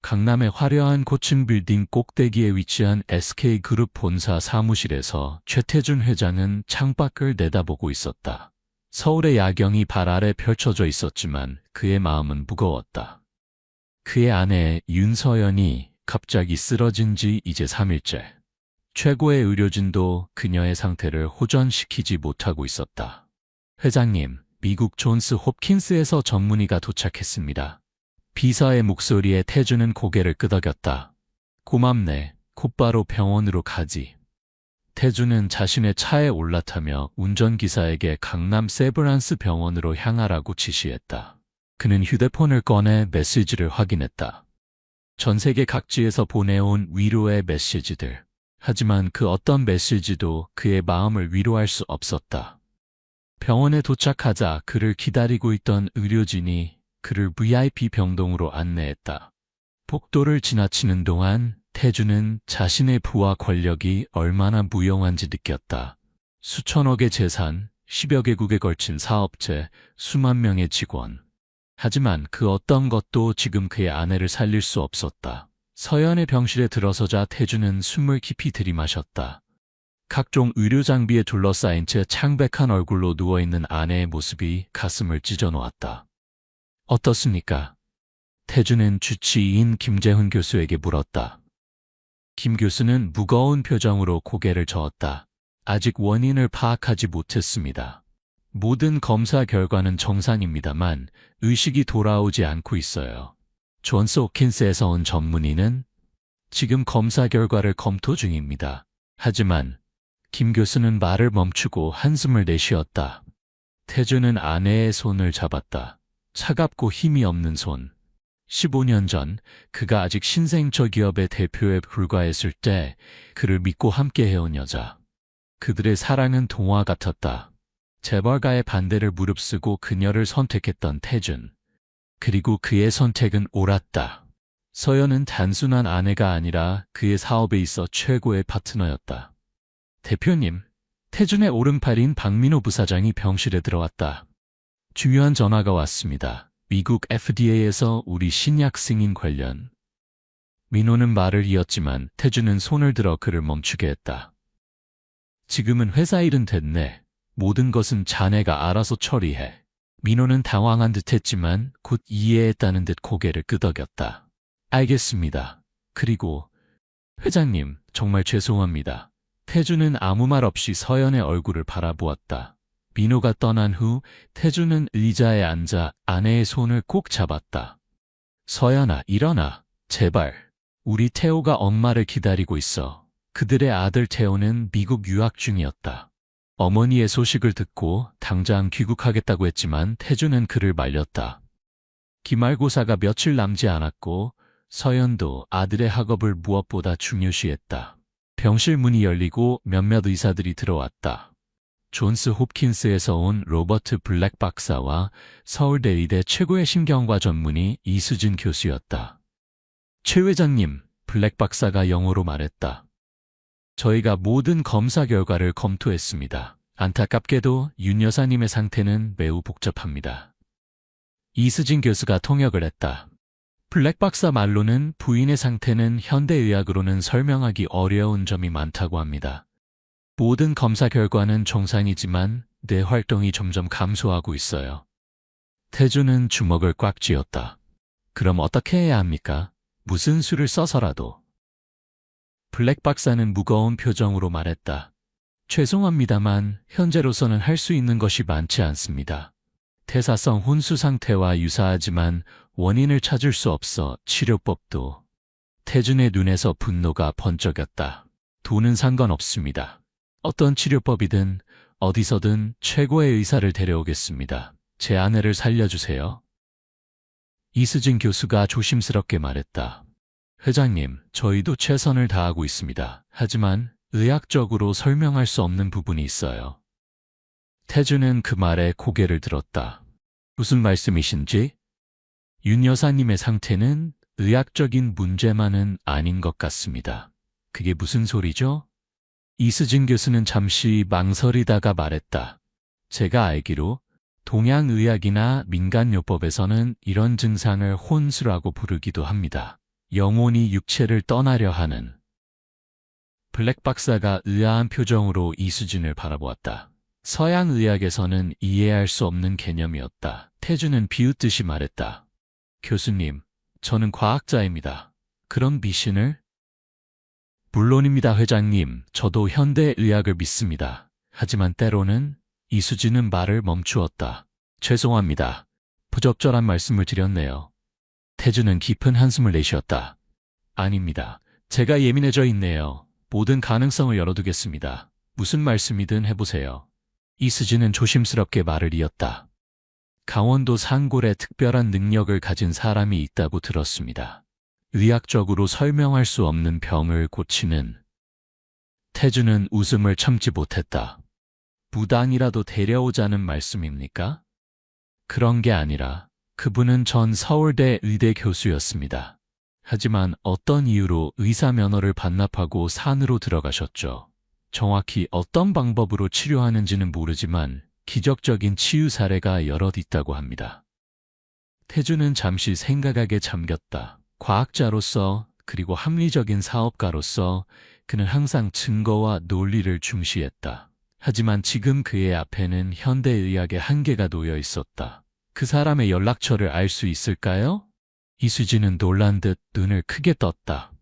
강남의 화려한 고층 빌딩 꼭대기에 위치한 SK그룹 본사 사무실에서 최태준 회장은 창밖을 내다보고 있었다. 서울의 야경이 발 아래 펼쳐져 있었지만 그의 마음은 무거웠다. 그의 아내 윤서연이 갑자기 쓰러진 지 이제 3일째. 최고의 의료진도 그녀의 상태를 호전시키지 못하고 있었다. 회장님, 미국 존스 홉킨스에서 전문의가 도착했습니다. 비서의 목소리에 태준은 고개를 끄덕였다. 고맙네. 곧바로 병원으로 가지. 태준은 자신의 차에 올라타며 운전기사에게 강남 세브란스 병원으로 향하라고 지시했다. 그는 휴대폰을 꺼내 메시지를 확인했다. 전 세계 각지에서 보내온 위로의 메시지들. 하지만 그 어떤 메시지도 그의 마음을 위로할 수 없었다. 병원에 도착하자 그를 기다리고 있던 의료진이 그를 VIP 병동으로 안내했다. 복도를 지나치는 동안 태준은 자신의 부와 권력이 얼마나 무용한지 느꼈다. 수천억의 재산, 10여 개국에 걸친 사업체, 수만 명의 직원. 하지만 그 어떤 것도 지금 그의 아내를 살릴 수 없었다. 서연의 병실에 들어서자 태준은 숨을 깊이 들이마셨다. 각종 의료 장비에 둘러싸인 채 창백한 얼굴로 누워있는 아내의 모습이 가슴을 찢어놓았다. 어떻습니까? 태준은 주치의인 김재훈 교수에게 물었다. 김 교수는 무거운 표정으로 고개를 저었다. 아직 원인을 파악하지 못했습니다. 모든 검사 결과는 정상입니다만 의식이 돌아오지 않고 있어요. 존스 홉킨스에서 온 전문의는 지금 검사 결과를 검토 중입니다. 하지만 김 교수는 말을 멈추고 한숨을 내쉬었다. 태준은 아내의 손을 잡았다. 차갑고 힘이 없는 손. 15년 전 그가 아직 신생처 기업의 대표에 불과했을 때 그를 믿고 함께 해온 여자. 그들의 사랑은 동화 같았다. 재벌가의 반대를 무릅쓰고 그녀를 선택했던 태준. 그리고 그의 선택은 옳았다. 서연은 단순한 아내가 아니라 그의 사업에 있어 최고의 파트너였다. 대표님, 태준의 오른팔인 박민호 부사장이 병실에 들어왔다. 중요한 전화가 왔습니다. 미국 FDA에서 우리 신약 승인 관련. 민호는 말을 이었지만 태준은 손을 들어 그를 멈추게 했다. 지금은 회사 일은 됐네. 모든 것은 자네가 알아서 처리해. 민호는 당황한 듯 했지만 곧 이해했다는 듯 고개를 끄덕였다. 알겠습니다. 그리고 회장님, 정말 죄송합니다. 태준은 아무 말 없이 서연의 얼굴을 바라보았다. 민호가 떠난 후 태준은 의자에 앉아 아내의 손을 꼭 잡았다. 서연아, 일어나. 제발. 우리 태호가 엄마를 기다리고 있어. 그들의 아들 태호는 미국 유학 중이었다. 어머니의 소식을 듣고 당장 귀국하겠다고 했지만 태준은 그를 말렸다. 기말고사가 며칠 남지 않았고 서연도 아들의 학업을 무엇보다 중요시했다. 병실 문이 열리고 몇몇 의사들이 들어왔다. 존스 홉킨스에서 온 로버트 블랙 박사와 서울대 의대 최고의 신경과 전문의 이수진 교수였다. 최 회장님, 블랙 박사가 영어로 말했다. 저희가 모든 검사 결과를 검토했습니다. 안타깝게도 윤 여사님의 상태는 매우 복잡합니다. 이수진 교수가 통역을 했다. 블랙 박사 말로는 부인의 상태는 현대의학으로는 설명하기 어려운 점이 많다고 합니다. 모든 검사 결과는 정상이지만 뇌 활동이 점점 감소하고 있어요. 태준은 주먹을 꽉 쥐었다. 그럼 어떻게 해야 합니까? 무슨 수를 써서라도. 블랙 박사는 무거운 표정으로 말했다. 죄송합니다만 현재로서는 할 수 있는 것이 많지 않습니다. 태사성 혼수 상태와 유사하지만 원인을 찾을 수 없어 치료법도. 태준의 눈에서 분노가 번쩍였다. 돈은 상관없습니다. 어떤 치료법이든 어디서든 최고의 의사를 데려오겠습니다. 제 아내를 살려주세요. 이수진 교수가 조심스럽게 말했다. 회장님, 저희도 최선을 다하고 있습니다. 하지만 의학적으로 설명할 수 없는 부분이 있어요. 태준은 그 말에 고개를 들었다. 무슨 말씀이신지? 윤 여사님의 상태는 의학적인 문제만은 아닌 것 같습니다. 그게 무슨 소리죠? 이수진 교수는 잠시 망설이다가 말했다. 제가 알기로 동양의학이나 민간요법에서는 이런 증상을 혼수라고 부르기도 합니다. 영혼이 육체를 떠나려 하는. 블랙 박사가 의아한 표정으로 이수진을 바라보았다. 서양 의학에서는 이해할 수 없는 개념이었다. 태주는 비웃듯이 말했다. 교수님, 저는 과학자입니다. 그런 미신을? 물론입니다, 회장님. 저도 현대 의학을 믿습니다. 하지만 때로는 이수진은 말을 멈추었다. 죄송합니다. 부적절한 말씀을 드렸네요. 태주는 깊은 한숨을 내쉬었다. 아닙니다. 제가 예민해져 있네요. 모든 가능성을 열어두겠습니다. 무슨 말씀이든 해보세요. 이수진은 조심스럽게 말을 이었다. 강원도 산골에 특별한 능력을 가진 사람이 있다고 들었습니다. 의학적으로 설명할 수 없는 병을 고치는. 태주는 웃음을 참지 못했다. 무당이라도 데려오자는 말씀입니까? 그런 게 아니라 그분은 전 서울대 의대 교수였습니다. 하지만 어떤 이유로 의사 면허를 반납하고 산으로 들어가셨죠. 정확히 어떤 방법으로 치료하는지는 모르지만 기적적인 치유 사례가 여럿 있다고 합니다. 태주는 잠시 생각에 잠겼다. 과학자로서 그리고 합리적인 사업가로서 그는 항상 증거와 논리를 중시했다. 하지만 지금 그의 앞에는 현대의학의 한계가 놓여 있었다. 그 사람의 연락처를 알 수 있을까요? 이수진은 놀란 듯 눈을 크게 떴다.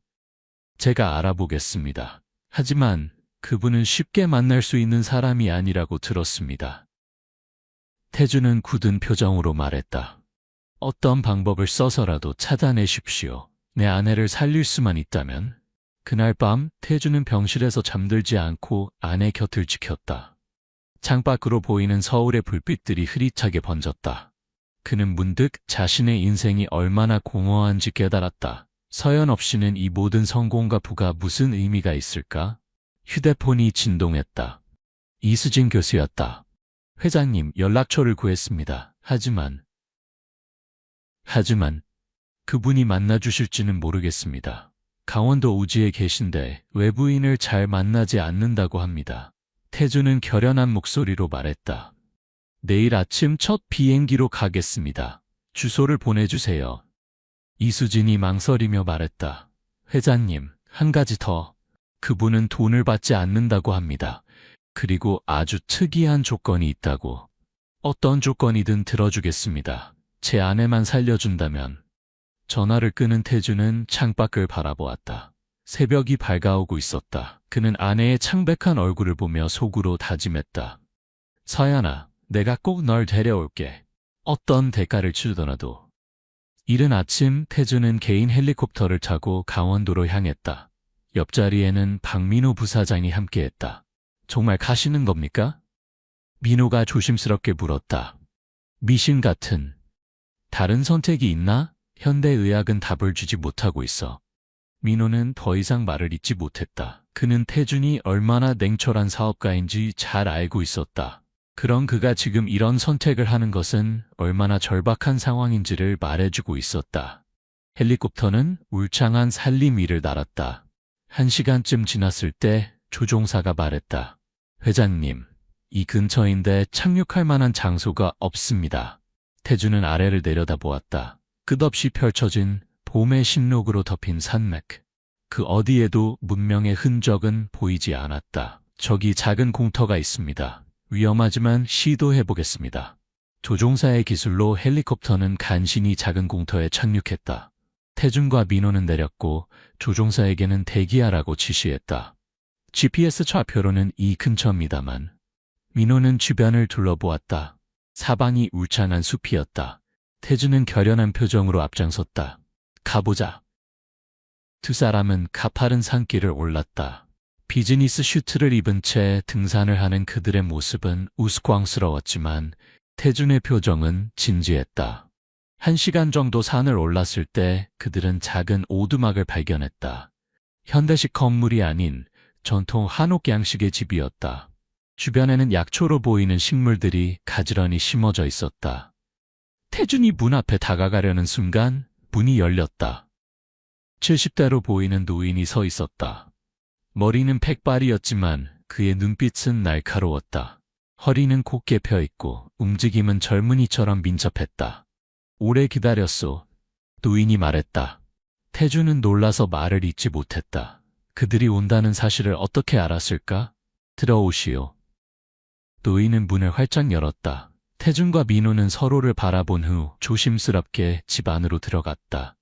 제가 알아보겠습니다. 하지만 그분은 쉽게 만날 수 있는 사람이 아니라고 들었습니다. 태주는 굳은 표정으로 말했다. 어떤 방법을 써서라도 찾아내십시오. 내 아내를 살릴 수만 있다면. 그날 밤 태주는 병실에서 잠들지 않고 아내 곁을 지켰다. 창밖으로 보이는 서울의 불빛들이 흐릿하게 번졌다. 그는 문득 자신의 인생이 얼마나 공허한지 깨달았다. 서연 없이는 이 모든 성공과 부가 무슨 의미가 있을까? 휴대폰이 진동했다. 이수진 교수였다. 회장님, 연락처를 구했습니다. 하지만 그분이 만나주실지는 모르겠습니다. 강원도 우지에 계신데 외부인을 잘 만나지 않는다고 합니다. 태주는 결연한 목소리로 말했다. 내일 아침 첫 비행기로 가겠습니다. 주소를 보내주세요. 이수진이 망설이며 말했다. 회장님, 한 가지 더. 그분은 돈을 받지 않는다고 합니다. 그리고 아주 특이한 조건이 있다고. 어떤 조건이든 들어주겠습니다. 제 아내만 살려준다면. 전화를 끄는 태주는 창밖을 바라보았다. 새벽이 밝아오고 있었다. 그는 아내의 창백한 얼굴을 보며 속으로 다짐했다. 서연아, 내가 꼭 널 데려올게. 어떤 대가를 치르더라도. 이른 아침 태주는 개인 헬리콥터를 타고 강원도로 향했다. 옆자리에는 박민호 부사장이 함께했다. 정말 가시는 겁니까? 민호가 조심스럽게 물었다. 미신 같은. 다른 선택이 있나? 현대의학은 답을 주지 못하고 있어. 민호는 더 이상 말을 잇지 못했다. 그는 태준이 얼마나 냉철한 사업가인지 잘 알고 있었다. 그런 그가 지금 이런 선택을 하는 것은 얼마나 절박한 상황인지를 말해주고 있었다. 헬리콥터는 울창한 산림 위를 날았다. 1시간쯤 지났을 때 조종사가 말했다. 회장님, 이 근처인데 착륙할 만한 장소가 없습니다. 태주는 아래를 내려다보았다. 끝없이 펼쳐진 봄의 신록으로 덮인 산맥. 그 어디에도 문명의 흔적은 보이지 않았다. 저기 작은 공터가 있습니다. 위험하지만 시도해보겠습니다. 조종사의 기술로 헬리콥터는 간신히 작은 공터에 착륙했다. 태준과 민호는 내렸고 조종사에게는 대기하라고 지시했다. GPS 좌표로는 이 근처입니다만. 민호는 주변을 둘러보았다. 사방이 울창한 숲이었다. 태준은 결연한 표정으로 앞장섰다. 가보자. 두 사람은 가파른 산길을 올랐다. 비즈니스 슈트를 입은 채 등산을 하는 그들의 모습은 우스꽝스러웠지만 태준의 표정은 진지했다. 1시간 정도 산을 올랐을 때 그들은 작은 오두막을 발견했다. 현대식 건물이 아닌 전통 한옥 양식의 집이었다. 주변에는 약초로 보이는 식물들이 가지런히 심어져 있었다. 태준이 문 앞에 다가가려는 순간 문이 열렸다. 70대로 보이는 노인이 서 있었다. 머리는 백발이었지만 그의 눈빛은 날카로웠다. 허리는 곧게 펴있고 움직임은 젊은이처럼 민첩했다. 오래 기다렸소. 노인이 말했다. 태주는 놀라서 말을 잇지 못했다. 그들이 온다는 사실을 어떻게 알았을까? 들어오시오. 노인은 문을 활짝 열었다. 태준과 민호는 서로를 바라본 후 조심스럽게 집 안으로 들어갔다.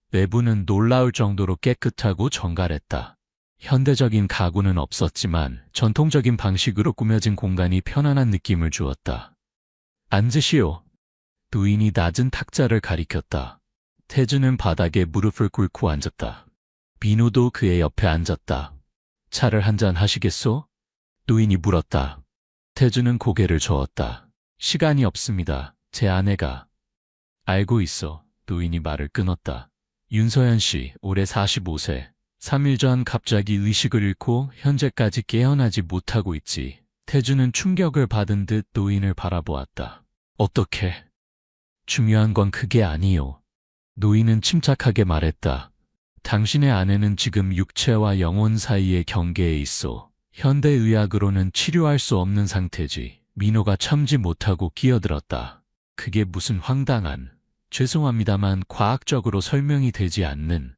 내부는 놀라울 정도로 깨끗하고 정갈했다. 현대적인 가구는 없었지만 전통적인 방식으로 꾸며진 공간이 편안한 느낌을 주었다. 앉으시오. 노인이 낮은 탁자를 가리켰다. 태준은 바닥에 무릎을 꿇고 앉았다. 민호도 그의 옆에 앉았다. 차를 한잔 하시겠소? 노인이 물었다. 태준은 고개를 저었다. 시간이 없습니다. 제 아내가. 알고 있어. 노인이 말을 끊었다. 윤서연 씨, 올해 45세. 3일 전 갑자기 의식을 잃고 현재까지 깨어나지 못하고 있지. 태준은 충격을 받은 듯 노인을 바라보았다. 어떻게? 중요한 건 그게 아니요. 노인은 침착하게 말했다. 당신의 아내는 지금 육체와 영혼 사이의 경계에 있어. 현대의학으로는 치료할 수 없는 상태지. 민호가 참지 못하고 끼어들었다. 그게 무슨 황당한, 죄송합니다만 과학적으로 설명이 되지 않는.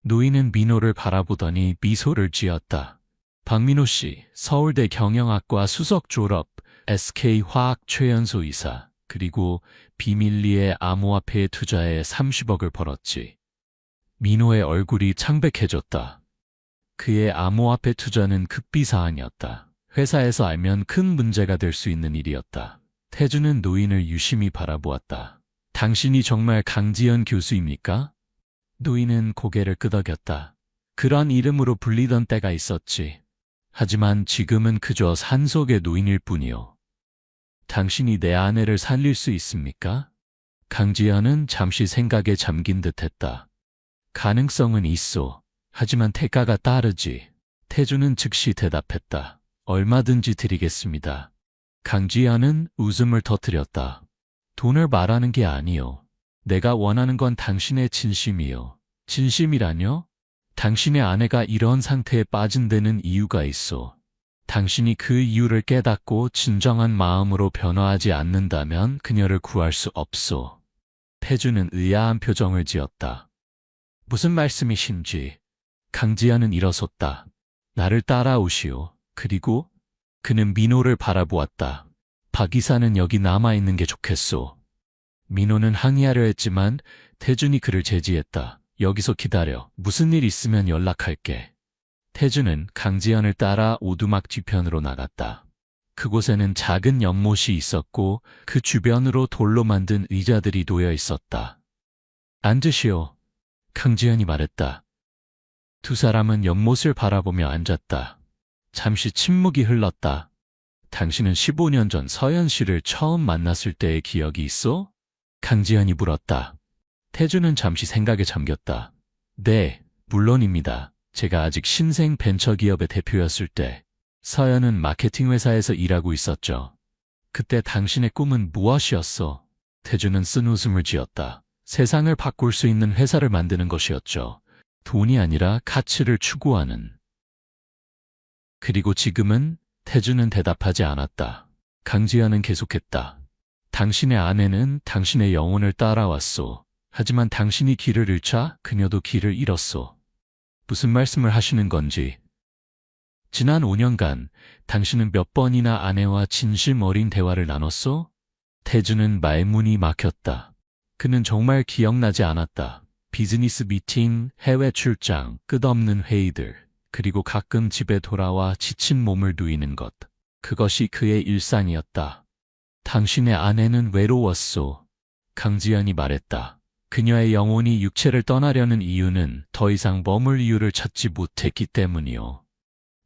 노인은 민호를 바라보더니 미소를 지었다. 박민호 씨, 서울대 경영학과 수석 졸업, SK화학 최연소 이사, 그리고 비밀리에 암호화폐에 투자해 30억을 벌었지. 민호의 얼굴이 창백해졌다. 그의 암호화폐 투자는 급비사항이었다. 회사에서 알면 큰 문제가 될 수 있는 일이었다. 태준은 노인을 유심히 바라보았다. 당신이 정말 강지연 교수입니까? 노인은 고개를 끄덕였다. 그런 이름으로 불리던 때가 있었지. 하지만 지금은 그저 산속의 노인일 뿐이요. 당신이 내 아내를 살릴 수 있습니까? 강지연은 잠시 생각에 잠긴 듯했다. 가능성은 있어. 하지만 대가가 따르지. 태준은 즉시 대답했다. 얼마든지 드리겠습니다. 강지연은 웃음을 터뜨렸다. 돈을 말하는 게 아니요. 내가 원하는 건 당신의 진심이요. 진심이라뇨? 당신의 아내가 이런 상태에 빠진 데는 이유가 있어. 당신이 그 이유를 깨닫고 진정한 마음으로 변화하지 않는다면 그녀를 구할 수 없어. 태준은 의아한 표정을 지었다. 무슨 말씀이신지. 강지연은 일어섰다. 나를 따라오시오. 그리고 그는 민호를 바라보았다. 박 이사는 여기 남아있는 게 좋겠소. 민호는 항의하려 했지만 태준이 그를 제지했다. 여기서 기다려. 무슨 일 있으면 연락할게. 태준은 강지연을 따라 오두막 뒤편으로 나갔다. 그곳에는 작은 연못이 있었고 그 주변으로 돌로 만든 의자들이 놓여 있었다. 앉으시오. 강지연이 말했다. 두 사람은 연못을 바라보며 앉았다. 잠시 침묵이 흘렀다. 당신은 15년 전 서연 씨를 처음 만났을 때의 기억이 있어? 강지연이 물었다. 태준은 잠시 생각에 잠겼다. 네, 물론입니다. 제가 아직 신생 벤처기업의 대표였을 때 서연은 마케팅 회사에서 일하고 있었죠. 그때 당신의 꿈은 무엇이었어? 태준은 쓴 웃음을 지었다. 세상을 바꿀 수 있는 회사를 만드는 것이었죠. 돈이 아니라 가치를 추구하는. 그리고 지금은? 태준은 대답하지 않았다. 강지연은 계속했다. 당신의 아내는 당신의 영혼을 따라왔소. 하지만 당신이 길을 잃자 그녀도 길을 잃었소. 무슨 말씀을 하시는 건지. 지난 5년간 당신은 몇 번이나 아내와 진심 어린 대화를 나눴소? 태준은 말문이 막혔다. 그는 정말 기억나지 않았다. 비즈니스 미팅, 해외 출장, 끝없는 회의들, 그리고 가끔 집에 돌아와 지친 몸을 누이는 것. 그것이 그의 일상이었다. 당신의 아내는 외로웠소. 강지연이 말했다. 그녀의 영혼이 육체를 떠나려는 이유는 더 이상 머물 이유를 찾지 못했기 때문이요.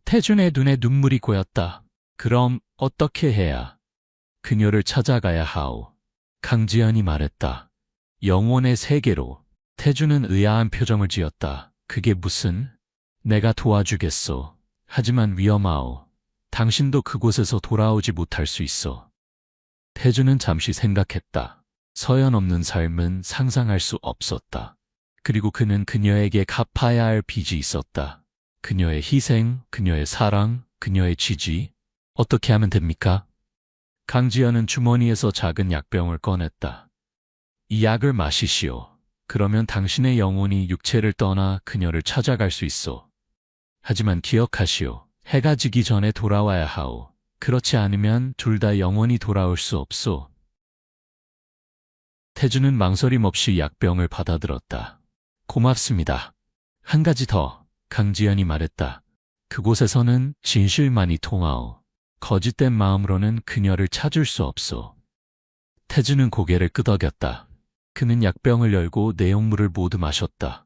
태준의 눈에 눈물이 고였다. 그럼 어떻게 해야? 그녀를 찾아가야 하오. 강지연이 말했다. 영혼의 세계로. 태준은 의아한 표정을 지었다. 그게 무슨? 내가 도와주겠소. 하지만 위험하오. 당신도 그곳에서 돌아오지 못할 수 있어. 태준은 잠시 생각했다. 서연 없는 삶은 상상할 수 없었다. 그리고 그는 그녀에게 갚아야 할 빚이 있었다. 그녀의 희생, 그녀의 사랑, 그녀의 지지. 어떻게 하면 됩니까? 강지연은 주머니에서 작은 약병을 꺼냈다. 이 약을 마시시오. 그러면 당신의 영혼이 육체를 떠나 그녀를 찾아갈 수 있어. 하지만 기억하시오. 해가 지기 전에 돌아와야 하오. 그렇지 않으면 둘 다 영원히 돌아올 수 없소. 태주는 망설임 없이 약병을 받아들었다. 고맙습니다. 한 가지 더, 강지연이 말했다. 그곳에서는 진실만이 통하오. 거짓된 마음으로는 그녀를 찾을 수 없소. 태주는 고개를 끄덕였다. 그는 약병을 열고 내용물을 모두 마셨다.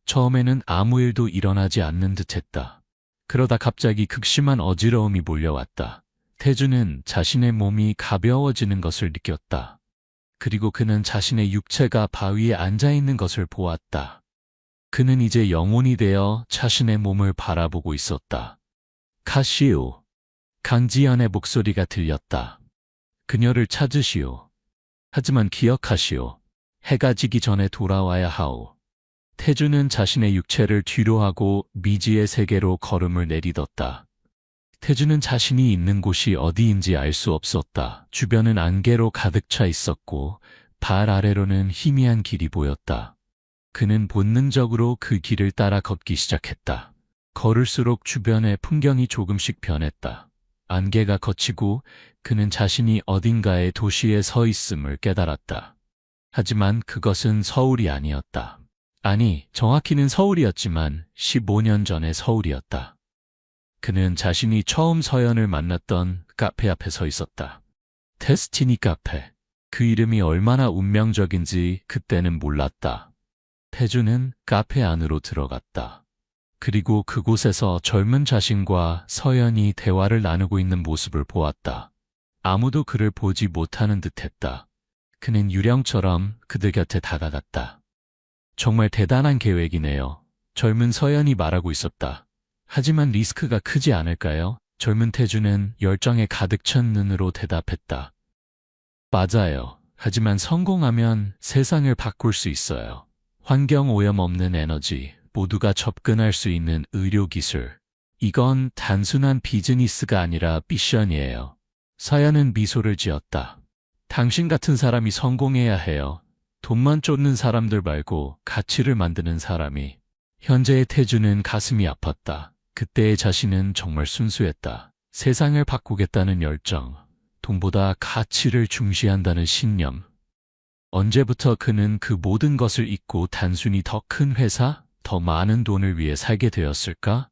처음에는 아무 일도 일어나지 않는 듯했다. 그러다 갑자기 극심한 어지러움이 몰려왔다. 태주는 자신의 몸이 가벼워지는 것을 느꼈다. 그리고 그는 자신의 육체가 바위에 앉아있는 것을 보았다. 그는 이제 영혼이 되어 자신의 몸을 바라보고 있었다. 가시오. 강지연의 목소리가 들렸다. 그녀를 찾으시오. 하지만 기억하시오. 해가 지기 전에 돌아와야 하오. 태주는 자신의 육체를 뒤로하고 미지의 세계로 걸음을 내딛었다. 태주는 자신이 있는 곳이 어디인지 알 수 없었다. 주변은 안개로 가득 차 있었고 발 아래로는 희미한 길이 보였다. 그는 본능적으로 그 길을 따라 걷기 시작했다. 걸을수록 주변의 풍경이 조금씩 변했다. 안개가 걷히고 그는 자신이 어딘가의 도시에 서 있음을 깨달았다. 하지만 그것은 서울이 아니었다. 아니, 정확히는 서울이었지만 15년 전의 서울이었다. 그는 자신이 처음 서연을 만났던 카페 앞에 서 있었다. 데스티니 카페. 그 이름이 얼마나 운명적인지 그때는 몰랐다. 태주는 카페 안으로 들어갔다. 그리고 그곳에서 젊은 자신과 서연이 대화를 나누고 있는 모습을 보았다. 아무도 그를 보지 못하는 듯했다. 그는 유령처럼 그들 곁에 다가갔다. 정말 대단한 계획이네요. 젊은 서연이 말하고 있었다. 하지만 리스크가 크지 않을까요? 젊은 태주는 열정에 가득 찬 눈으로 대답했다. 맞아요. 하지만 성공하면 세상을 바꿀 수 있어요. 환경 오염 없는 에너지, 모두가 접근할 수 있는 의료기술. 이건 단순한 비즈니스가 아니라 미션이에요. 서연은 미소를 지었다. 당신 같은 사람이 성공해야 해요. 돈만 쫓는 사람들 말고 가치를 만드는 사람이. 현재의 태주는 가슴이 아팠다. 그때의 자신은 정말 순수했다. 세상을 바꾸겠다는 열정, 돈보다 가치를 중시한다는 신념. 언제부터 그는 그 모든 것을 잊고 단순히 더 큰 회사, 더 많은 돈을 위해 살게 되었을까?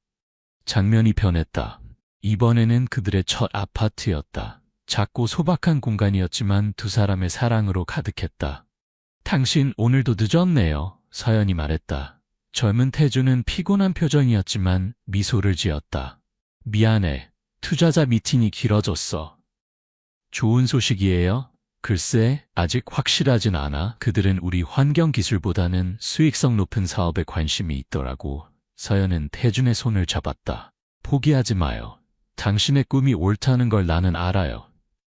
장면이 변했다. 이번에는 그들의 첫 아파트였다. 작고 소박한 공간이었지만 두 사람의 사랑으로 가득했다. 당신 오늘도 늦었네요. 서연이 말했다. 젊은 태주는 피곤한 표정이었지만 미소를 지었다. 미안해. 투자자 미팅이 길어졌어. 좋은 소식이에요? 글쎄, 아직 확실하진 않아. 그들은 우리 환경기술보다는 수익성 높은 사업에 관심이 있더라고. 서연은 태준의 손을 잡았다. 포기하지 마요. 당신의 꿈이 옳다는 걸 나는 알아요.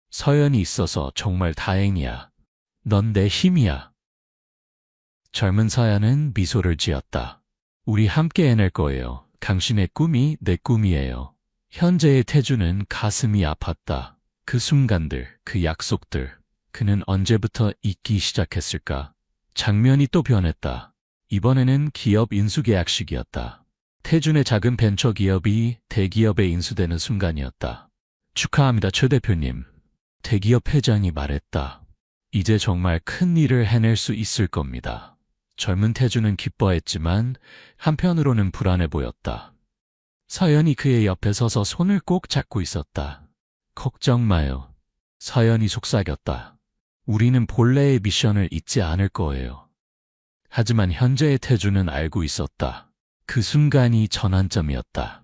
서연이 있어서 정말 다행이야. 넌 내 힘이야. 젊은 서연은 미소를 지었다. 우리 함께 해낼 거예요. 당신의 꿈이 내 꿈이에요. 현재의 태주는 가슴이 아팠다. 그 순간들, 그 약속들. 그는 언제부터 잊기 시작했을까? 장면이 또 변했다. 이번에는 기업 인수계약식이었다. 태준의 작은 벤처기업이 대기업에 인수되는 순간이었다. 축하합니다, 최 대표님. 대기업 회장이 말했다. 이제 정말 큰 일을 해낼 수 있을 겁니다. 젊은 태주는 기뻐했지만 한편으로는 불안해 보였다. 서연이 그의 옆에 서서 손을 꼭 잡고 있었다. 걱정 마요. 서연이 속삭였다. 우리는 본래의 미션을 잊지 않을 거예요. 하지만 현재의 태주는 알고 있었다. 그 순간이 전환점이었다.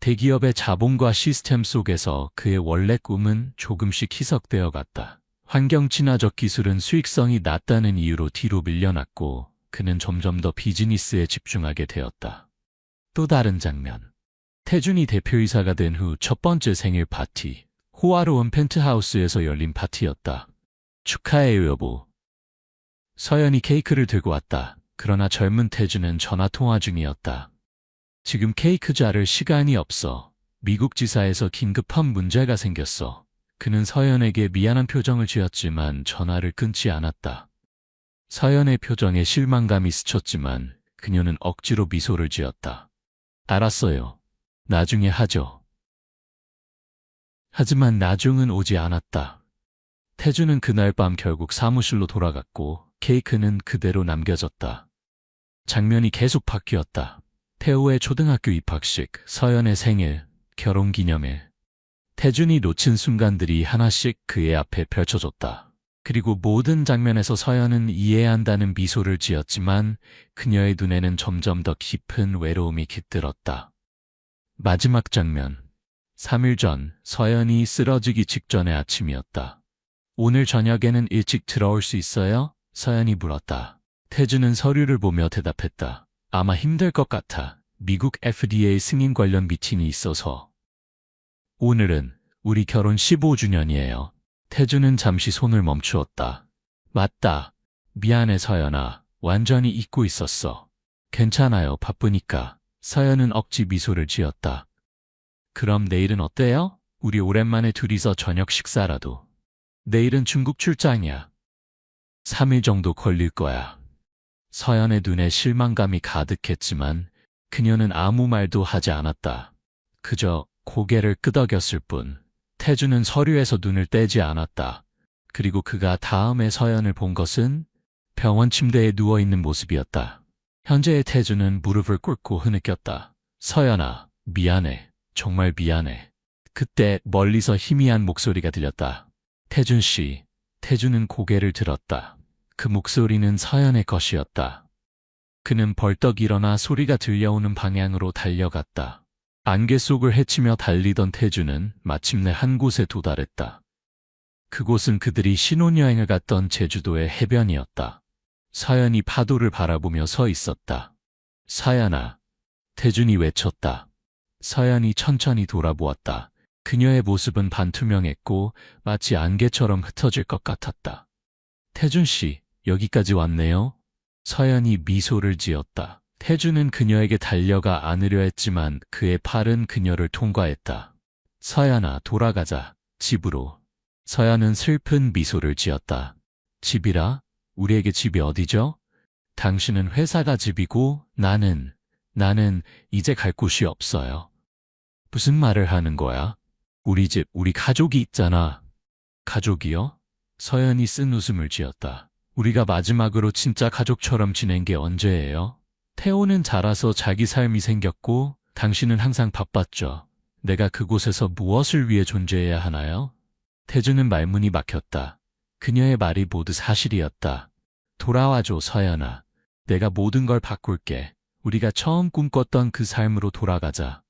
대기업의 자본과 시스템 속에서 그의 원래 꿈은 조금씩 희석되어 갔다. 환경 친화적 기술은 수익성이 낮다는 이유로 뒤로 밀려났고 그는 점점 더 비즈니스에 집중하게 되었다. 또 다른 장면. 태준이 대표이사가 된 후 첫 번째 생일 파티. 호화로운 펜트하우스에서 열린 파티였다. 축하해요, 여보. 서연이 케이크를 들고 왔다. 그러나 젊은 태준은 전화통화 중이었다. 지금 케이크 자를 시간이 없어. 미국 지사에서 긴급한 문제가 생겼어. 그는 서연에게 미안한 표정을 지었지만 전화를 끊지 않았다. 서연의 표정에 실망감이 스쳤지만 그녀는 억지로 미소를 지었다. 알았어요. 나중에 하죠. 하지만 나중은 오지 않았다. 태주는 그날 밤 결국 사무실로 돌아갔고 케이크는 그대로 남겨졌다. 장면이 계속 바뀌었다. 태호의 초등학교 입학식, 서연의 생일, 결혼기념일. 태준이 놓친 순간들이 하나씩 그의 앞에 펼쳐졌다. 그리고 모든 장면에서 서연은 이해한다는 미소를 지었지만 그녀의 눈에는 점점 더 깊은 외로움이 깃들었다. 마지막 장면. 3일 전 서연이 쓰러지기 직전의 아침이었다. 오늘 저녁에는 일찍 들어올 수 있어요? 서연이 물었다. 태준은 서류를 보며 대답했다. 아마 힘들 것 같아. 미국 FDA 승인 관련 미팅이 있어서. 오늘은 우리 결혼 15주년이에요. 태준은 잠시 손을 멈추었다. 맞다. 미안해 서연아. 완전히 잊고 있었어. 괜찮아요. 바쁘니까. 서연은 억지 미소를 지었다. 그럼 내일은 어때요? 우리 오랜만에 둘이서 저녁 식사라도. 내일은 중국 출장이야. 3일 정도 걸릴 거야. 서연의 눈에 실망감이 가득했지만 그녀는 아무 말도 하지 않았다. 그저 고개를 끄덕였을 뿐. 태주는 서류에서 눈을 떼지 않았다. 그리고 그가 다음에 서연을 본 것은 병원 침대에 누워있는 모습이었다. 현재의 태주는 무릎을 꿇고 흐느꼈다. 서연아, 미안해. 정말 미안해. 그때 멀리서 희미한 목소리가 들렸다. 태준 씨. 태주는 고개를 들었다. 그 목소리는 서연의 것이었다. 그는 벌떡 일어나 소리가 들려오는 방향으로 달려갔다. 안개 속을 헤치며 달리던 태주는 마침내 한 곳에 도달했다. 그곳은 그들이 신혼여행을 갔던 제주도의 해변이었다. 서연이 파도를 바라보며 서 있었다. 서연아. 태준이 외쳤다. 서연이 천천히 돌아보았다. 그녀의 모습은 반투명했고 마치 안개처럼 흩어질 것 같았다. 태준 씨, 여기까지 왔네요. 서연이 미소를 지었다. 태준은 그녀에게 달려가 안으려 했지만 그의 팔은 그녀를 통과했다. 서연아, 돌아가자. 집으로. 서연은 슬픈 미소를 지었다. 집이라? 우리에게 집이 어디죠? 당신은 회사가 집이고 나는 이제 갈 곳이 없어요. 무슨 말을 하는 거야? 우리 집, 우리 가족이 있잖아. 가족이요? 서연이 쓴 웃음을 지었다. 우리가 마지막으로 진짜 가족처럼 지낸 게 언제예요? 태호는 자라서 자기 삶이 생겼고 당신은 항상 바빴죠. 내가 그곳에서 무엇을 위해 존재해야 하나요? 태주는 말문이 막혔다. 그녀의 말이 모두 사실이었다. 돌아와줘, 서연아. 내가 모든 걸 바꿀게. 우리가 처음 꿈꿨던 그 삶으로 돌아가자.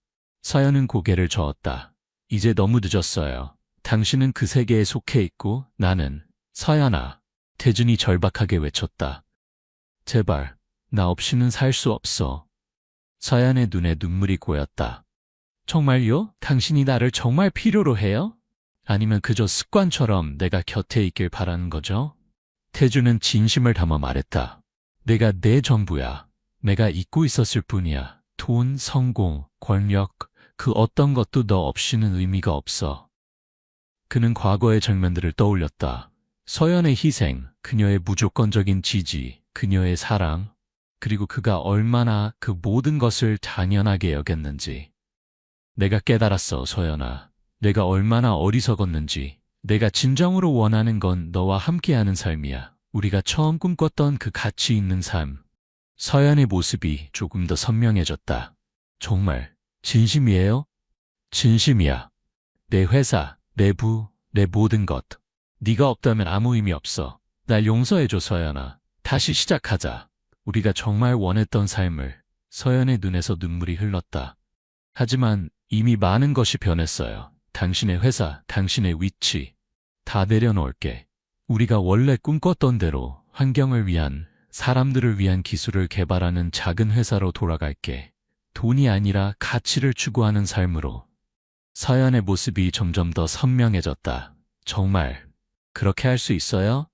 서연은 고개를 저었다. 이제 너무 늦었어요. 당신은 그 세계에 속해 있고 나는. 서연아. 태준이 절박하게 외쳤다. 제발, 나 없이는 살 수 없어. 서연의 눈에 눈물이 고였다. 정말요? 당신이 나를 정말 필요로 해요? 아니면 그저 습관처럼 내가 곁에 있길 바라는 거죠? 태준은 진심을 담아 말했다. 내가 내 전부야. 내가 잊고 있었을 뿐이야. 돈, 성공, 권력, 그 어떤 것도 너 없이는 의미가 없어. 그는 과거의 장면들을 떠올렸다. 서연의 희생, 그녀의 무조건적인 지지, 그녀의 사랑, 그리고 그가 얼마나 그 모든 것을 당연하게 여겼는지. 내가 깨달았어, 서연아. 내가 얼마나 어리석었는지. 내가 진정으로 원하는 건 너와 함께하는 삶이야. 우리가 처음 꿈꿨던 그 가치 있는 삶. 서연의 모습이 조금 더 선명해졌다. 정말 진심이에요? 진심이야. 내 회사, 내 부, 내 모든 것. 네가 없다면 아무 의미 없어. 날 용서해줘, 서연아. 다시 시작하자. 우리가 정말 원했던 삶을. 서연의 눈에서 눈물이 흘렀다. 하지만 이미 많은 것이 변했어요. 당신의 회사, 당신의 위치. 다 내려놓을게. 우리가 원래 꿈꿨던 대로 환경을 위한, 사람들을 위한 기술을 개발하는 작은 회사로 돌아갈게. 돈이 아니라 가치를 추구하는 삶으로. 서연의 모습이 점점 더 선명해졌다. 정말 그렇게 할 수 있어요?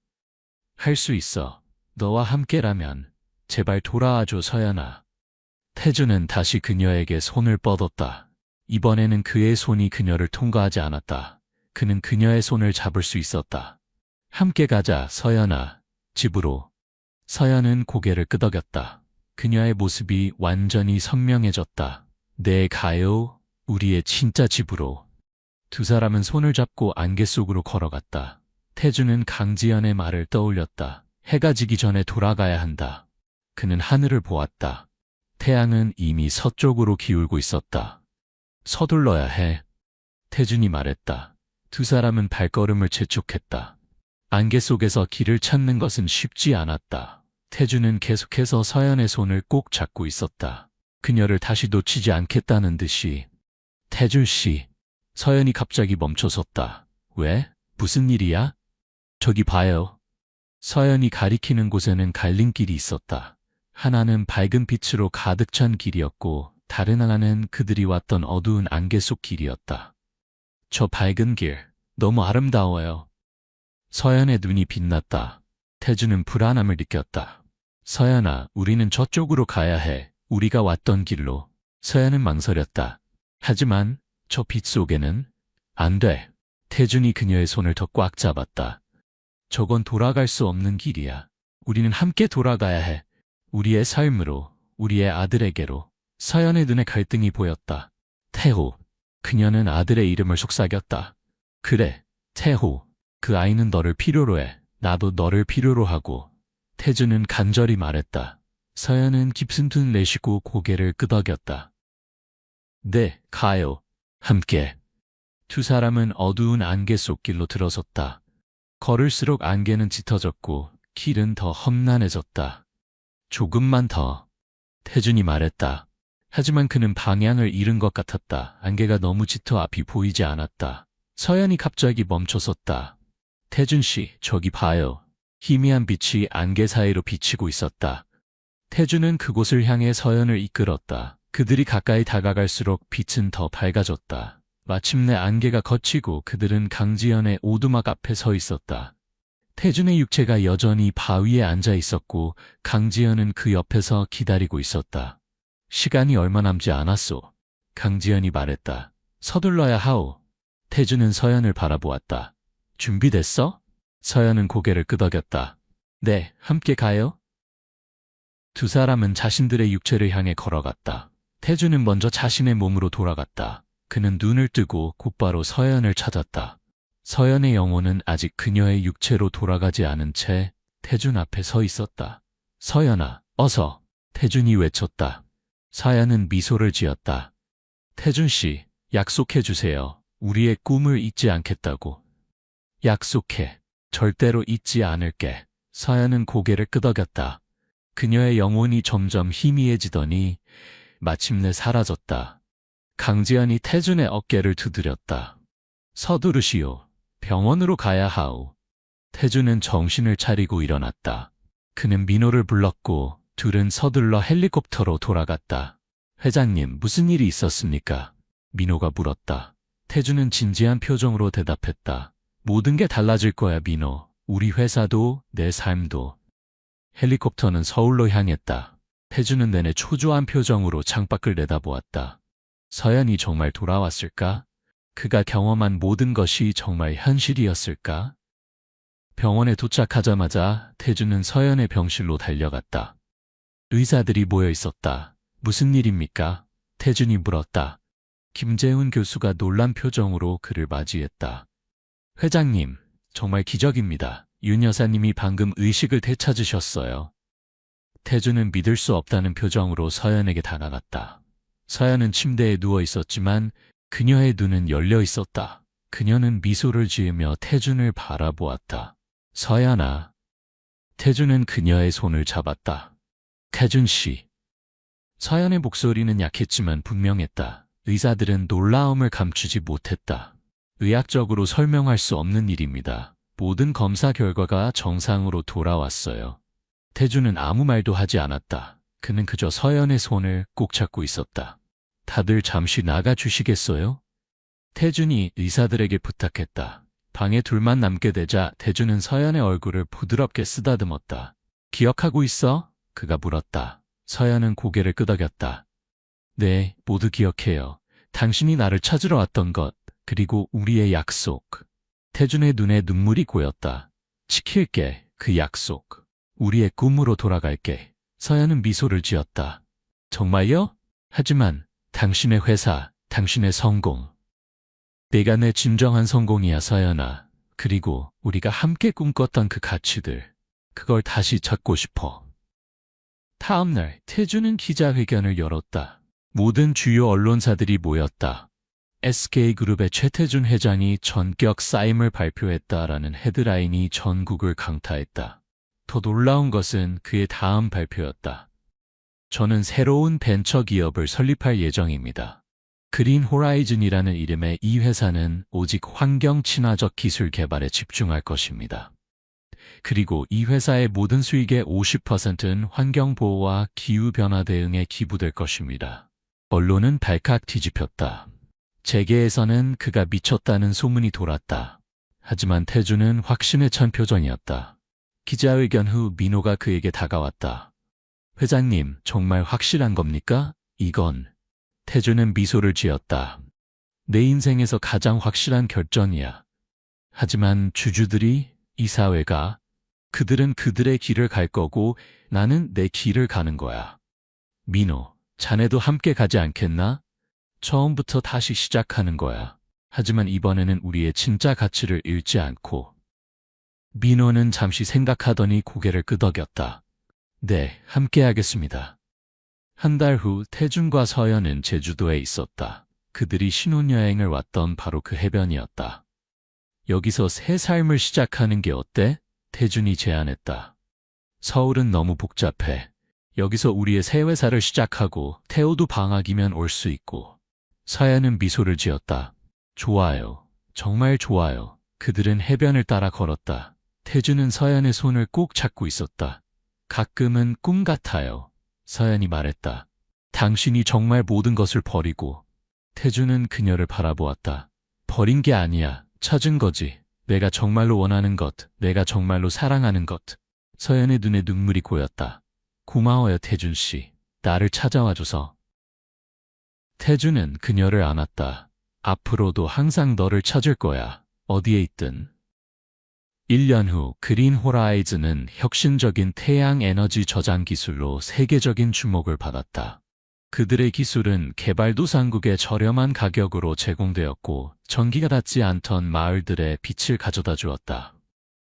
할 수 있어. 너와 함께라면. 제발 돌아와줘, 서연아. 태주는 다시 그녀에게 손을 뻗었다. 이번에는 그의 손이 그녀를 통과하지 않았다. 그는 그녀의 손을 잡을 수 있었다. 함께 가자, 서연아. 집으로. 서연은 고개를 끄덕였다. 그녀의 모습이 완전히 선명해졌다. 네, 가요. 우리의 진짜 집으로. 두 사람은 손을 잡고 안개 속으로 걸어갔다. 태주는 강지연의 말을 떠올렸다. 해가 지기 전에 돌아가야 한다. 그는 하늘을 보았다. 태양은 이미 서쪽으로 기울고 있었다. 서둘러야 해. 태준이 말했다. 두 사람은 발걸음을 재촉했다. 안개 속에서 길을 찾는 것은 쉽지 않았다. 태준은 계속해서 서연의 손을 꼭 잡고 있었다. 그녀를 다시 놓치지 않겠다는 듯이. 태준 씨. 서연이 갑자기 멈춰섰다. 왜? 무슨 일이야? 저기 봐요. 서연이 가리키는 곳에는 갈림길이 있었다. 하나는 밝은 빛으로 가득 찬 길이었고 다른 하나는 그들이 왔던 어두운 안개 속 길이었다. 저 밝은 길, 너무 아름다워요. 서연의 눈이 빛났다. 태주는 불안함을 느꼈다. 서연아, 우리는 저쪽으로 가야 해. 우리가 왔던 길로. 서연은 망설였다. 하지만 저 빛 속에는 안 돼. 태준이 그녀의 손을 더 꽉 잡았다. 저건 돌아갈 수 없는 길이야. 우리는 함께 돌아가야 해. 우리의 삶으로, 우리의 아들에게로. 서연의 눈에 갈등이 보였다. 태호. 그녀는 아들의 이름을 속삭였다. 그래, 태호. 그 아이는 너를 필요로 해. 나도 너를 필요로 하고. 태주는 간절히 말했다. 서연은 깊은 숨 내쉬고 고개를 끄덕였다. 네, 가요. 함께. 두 사람은 어두운 안개 속 길로 들어섰다. 걸을수록 안개는 짙어졌고 길은 더 험난해졌다. 조금만 더. 태준이 말했다. 하지만 그는 방향을 잃은 것 같았다. 안개가 너무 짙어 앞이 보이지 않았다. 서연이 갑자기 멈춰섰다. 태준 씨, 저기 봐요. 희미한 빛이 안개 사이로 비치고 있었다. 태준은 그곳을 향해 서연을 이끌었다. 그들이 가까이 다가갈수록 빛은 더 밝아졌다. 마침내 안개가 걷히고 그들은 강지연의 오두막 앞에 서 있었다. 태준의 육체가 여전히 바위에 앉아 있었고 강지연은 그 옆에서 기다리고 있었다. 시간이 얼마 남지 않았소. 강지연이 말했다. 서둘러야 하오. 태준은 서연을 바라보았다. 준비됐어? 서연은 고개를 끄덕였다. 네, 함께 가요. 두 사람은 자신들의 육체를 향해 걸어갔다. 태준은 먼저 자신의 몸으로 돌아갔다. 그는 눈을 뜨고 곧바로 서연을 찾았다. 서연의 영혼은 아직 그녀의 육체로 돌아가지 않은 채 태준 앞에 서 있었다. 서연아, 어서. 태준이 외쳤다. 서연은 미소를 지었다. 태준 씨, 약속해 주세요. 우리의 꿈을 잊지 않겠다고. 약속해. 절대로 잊지 않을게. 서연은 고개를 끄덕였다. 그녀의 영혼이 점점 희미해지더니 마침내 사라졌다. 강지연이 태준의 어깨를 두드렸다. 서두르시오. 병원으로 가야 하오. 태준은 정신을 차리고 일어났다. 그는 민호를 불렀고 둘은 서둘러 헬리콥터로 돌아갔다. 회장님, 무슨 일이 있었습니까? 민호가 물었다. 태준은 진지한 표정으로 대답했다. 모든 게 달라질 거야, 민호. 우리 회사도 내 삶도. 헬리콥터는 서울로 향했다. 태준은 내내 초조한 표정으로 창밖을 내다보았다. 서연이 정말 돌아왔을까? 그가 경험한 모든 것이 정말 현실이었을까? 병원에 도착하자마자 태준은 서연의 병실로 달려갔다. 의사들이 모여 있었다. 무슨 일입니까? 태준이 물었다. 김재훈 교수가 놀란 표정으로 그를 맞이했다. 회장님, 정말 기적입니다. 윤 여사님이 방금 의식을 되찾으셨어요. 태준은 믿을 수 없다는 표정으로 서연에게 다가갔다. 서연은 침대에 누워 있었지만 그녀의 눈은 열려 있었다. 그녀는 미소를 지으며 태준을 바라보았다. 서연아. 태준은 그녀의 손을 잡았다. 태준 씨. 서연의 목소리는 약했지만 분명했다. 의사들은 놀라움을 감추지 못했다. 의학적으로 설명할 수 없는 일입니다. 모든 검사 결과가 정상으로 돌아왔어요. 태준은 아무 말도 하지 않았다. 그는 그저 서연의 손을 꼭 잡고 있었다. 다들 잠시 나가 주시겠어요? 태준이 의사들에게 부탁했다. 방에 둘만 남게 되자 태준은 서연의 얼굴을 부드럽게 쓰다듬었다. 기억하고 있어? 그가 물었다. 서연은 고개를 끄덕였다. 네, 모두 기억해요. 당신이 나를 찾으러 왔던 것, 그리고 우리의 약속. 태준의 눈에 눈물이 고였다. 지킬게, 그 약속. 우리의 꿈으로 돌아갈게. 서연은 미소를 지었다. 정말요? 하지만 당신의 회사, 당신의 성공. 내가 내 진정한 성공이야, 서연아. 그리고 우리가 함께 꿈꿨던 그 가치들. 그걸 다시 찾고 싶어. 다음날 태준은 기자회견을 열었다. 모든 주요 언론사들이 모였다. SK그룹의 최태준 회장이 전격 사임을 발표했다라는 헤드라인이 전국을 강타했다. 더 놀라운 것은 그의 다음 발표였다. 저는 새로운 벤처 기업을 설립할 예정입니다. 그린 호라이즌이라는 이름의 이 회사는 오직 환경 친화적 기술 개발에 집중할 것입니다. 그리고 이 회사의 모든 수익의 50%는 환경보호와 기후변화 대응에 기부될 것입니다. 언론은 발칵 뒤집혔다. 재계에서는 그가 미쳤다는 소문이 돌았다. 하지만 태준은 확신에 찬 표정이었다. 기자회견 후 민호가 그에게 다가왔다. 회장님, 정말 확실한 겁니까? 이건. 태준은 미소를 지었다. 내 인생에서 가장 확실한 결정이야. 하지만 주주들이, 이 사회가, 그들은 그들의 길을 갈 거고 나는 내 길을 가는 거야. 민호, 자네도 함께 가지 않겠나? 처음부터 다시 시작하는 거야. 하지만 이번에는 우리의 진짜 가치를 잃지 않고. 민호는 잠시 생각하더니 고개를 끄덕였다. 네, 함께 하겠습니다. 한 달 후 태준과 서연은 제주도에 있었다. 그들이 신혼여행을 왔던 바로 그 해변이었다. 여기서 새 삶을 시작하는 게 어때? 태준이 제안했다. 서울은 너무 복잡해. 여기서 우리의 새 회사를 시작하고 태호도 방학이면 올 수 있고. 서연은 미소를 지었다. 좋아요. 정말 좋아요. 그들은 해변을 따라 걸었다. 태준은 서연의 손을 꼭 잡고 있었다. 가끔은 꿈 같아요. 서연이 말했다. 당신이 정말 모든 것을 버리고. 태준은 그녀를 바라보았다. 버린 게 아니야. 찾은 거지. 내가 정말로 원하는 것, 내가 정말로 사랑하는 것. 서연의 눈에 눈물이 고였다. 고마워요, 태준 씨. 나를 찾아와줘서. 태준은 그녀를 안았다. 앞으로도 항상 너를 찾을 거야. 어디에 있든. 1년 후 그린 호라이즌은 혁신적인 태양 에너지 저장 기술로 세계적인 주목을 받았다. 그들의 기술은 개발도상국에 저렴한 가격으로 제공되었고 전기가 닿지 않던 마을들에 빛을 가져다 주었다.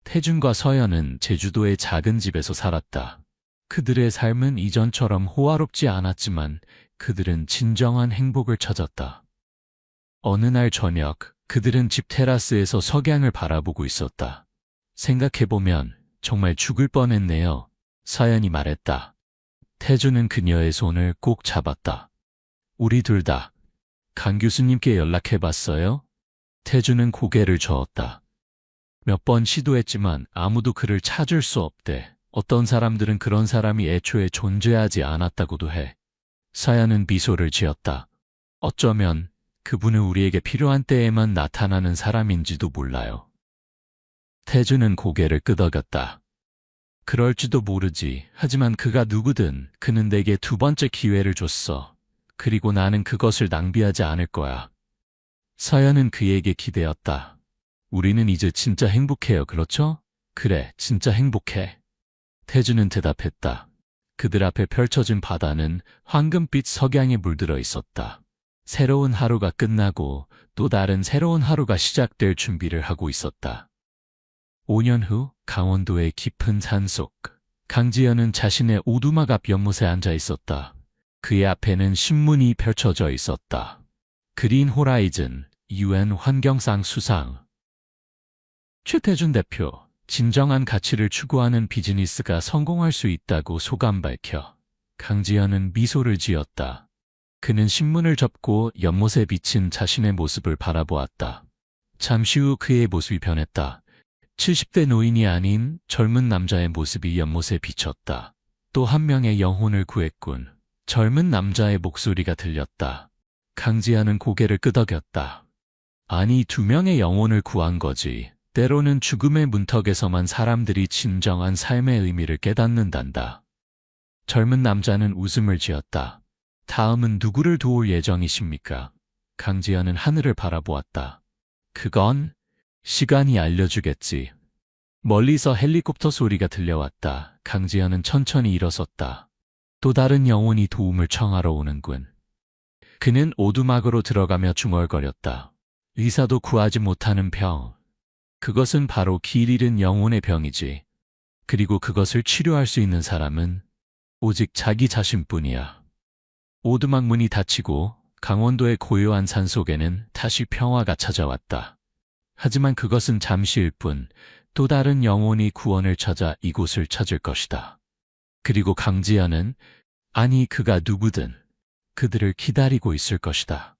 태준과 서연은 제주도의 작은 집에서 살았다. 그들의 삶은 이전처럼 호화롭지 않았지만 그들은 진정한 행복을 찾았다. 어느 날 저녁, 그들은 집 테라스에서 석양을 바라보고 있었다. 생각해보면 정말 죽을 뻔했네요. 서연이 말했다. 태준은 그녀의 손을 꼭 잡았다. 우리 둘 다 강 교수님께 연락해봤어요? 태준은 고개를 저었다. 몇 번 시도했지만 아무도 그를 찾을 수 없대. 어떤 사람들은 그런 사람이 애초에 존재하지 않았다고도 해. 서연은 미소를 지었다. 어쩌면 그분은 우리에게 필요한 때에만 나타나는 사람인지도 몰라요. 태준은 고개를 끄덕였다. 그럴지도 모르지. 하지만 그가 누구든 그는 내게 두 번째 기회를 줬어. 그리고 나는 그것을 낭비하지 않을 거야. 서연은 그에게 기대었다. 우리는 이제 진짜 행복해요, 그렇죠? 그래, 진짜 행복해. 태준은 대답했다. 그들 앞에 펼쳐진 바다는 황금빛 석양에 물들어 있었다. 새로운 하루가 끝나고 또 다른 새로운 하루가 시작될 준비를 하고 있었다. 5년 후 강원도의 깊은 산속, 강지연은 자신의 오두막 앞 연못에 앉아 있었다. 그의 앞에는 신문이 펼쳐져 있었다. 그린 호라이즌, UN 환경상 수상. 최태준 대표, 진정한 가치를 추구하는 비즈니스가 성공할 수 있다고 소감 밝혀. 강지연은 미소를 지었다. 그는 신문을 접고 연못에 비친 자신의 모습을 바라보았다. 잠시 후 그의 모습이 변했다. 70대 노인이 아닌 젊은 남자의 모습이 연못에 비쳤다. 또 한 명의 영혼을 구했군. 젊은 남자의 목소리가 들렸다. 강지연은 고개를 끄덕였다. 아니, 2명의 영혼을 구한 거지. 때로는 죽음의 문턱에서만 사람들이 진정한 삶의 의미를 깨닫는단다. 젊은 남자는 웃음을 지었다. 다음은 누구를 도울 예정이십니까? 강지연은 하늘을 바라보았다. 그건 시간이 알려주겠지. 멀리서 헬리콥터 소리가 들려왔다. 강지연은 천천히 일어섰다. 또 다른 영혼이 도움을 청하러 오는군. 그는 오두막으로 들어가며 중얼거렸다. 의사도 구하지 못하는 병. 그것은 바로 길 잃은 영혼의 병이지. 그리고 그것을 치료할 수 있는 사람은 오직 자기 자신뿐이야. 오두막 문이 닫히고 강원도의 고요한 산 속에는 다시 평화가 찾아왔다. 하지만 그것은 잠시일 뿐. 또 다른 영혼이 구원을 찾아 이곳을 찾을 것이다. 그리고 강지연은, 아니 그가 누구든 그들을 기다리고 있을 것이다.